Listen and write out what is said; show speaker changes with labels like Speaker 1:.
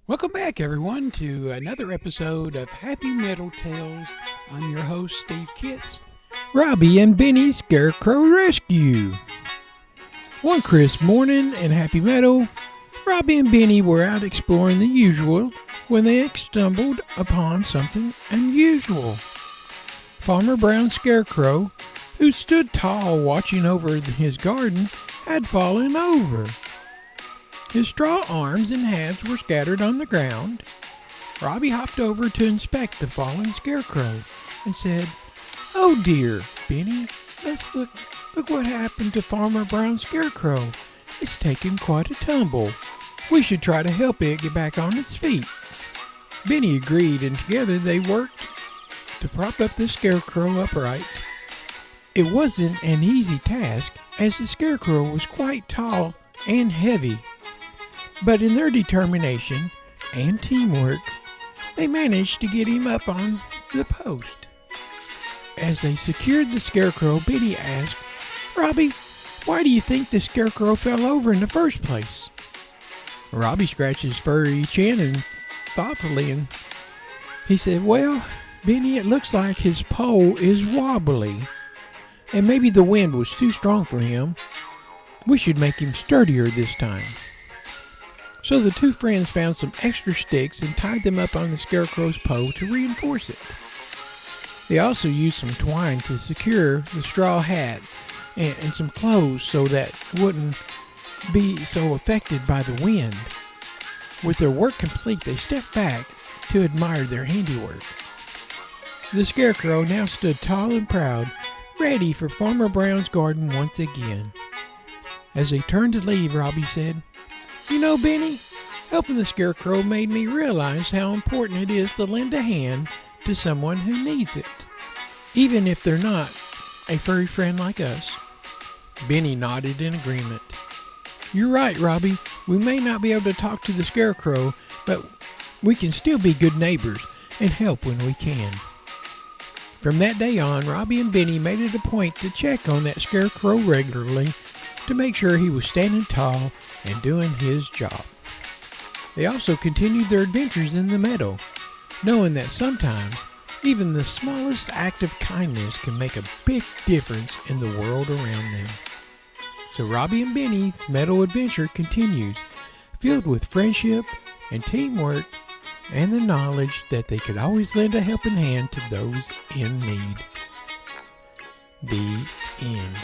Speaker 1: Welcome back, everyone, to another episode of Happy Metal Tales. I'm your host, Steve Kitts. Robby and Benny Scarecrow Rescue. One crisp morning in Happy Meadow, Robby and Benny were out exploring the usual when they stumbled upon something unusual. Farmer Brown's scarecrow, who stood tall watching over his garden, had fallen over. His straw arms and halves were scattered on the ground. Robby hopped over to inspect the fallen scarecrow and said, "Oh dear, Benny, let's look what happened to Farmer Brown's scarecrow. It's taken quite a tumble. We should try to help it get back on its feet." Benny agreed, and together they worked to prop up the scarecrow upright. It wasn't an easy task, as the scarecrow was quite tall and heavy. But in their determination and teamwork, they managed to get him up on the post. As they secured the scarecrow, Benny asked, "Robby, why do you think the scarecrow fell over in the first place?" Robby scratched his furry chin and thoughtfully, and he said, "Well, Benny, it looks like his pole is wobbly, and maybe the wind was too strong for him. We should make him sturdier this time." So the two friends found some extra sticks and tied them up on the scarecrow's pole to reinforce it. They also used some twine to secure the straw hat and some clothes so that it wouldn't be so affected by the wind. With their work complete, they stepped back to admire their handiwork. The scarecrow now stood tall and proud, ready for Farmer Brown's garden once again. As they turned to leave, Robby said, "You know, Benny, helping the scarecrow made me realize how important it is to lend a hand to someone who needs it, even if they're not a furry friend like us." Benny nodded in agreement. "You're right, Robby. We may not be able to talk to the scarecrow, but we can still be good neighbors and help when we can." From that day on, Robby and Benny made it a point to check on that scarecrow regularly to make sure he was standing tall and doing his job. They also continued their adventures in the meadow, knowing that sometimes even the smallest act of kindness can make a big difference in the world around them. So Robby and Benny's meadow adventure continues, filled with friendship and teamwork and the knowledge that they could always lend a helping hand to those in need. The end.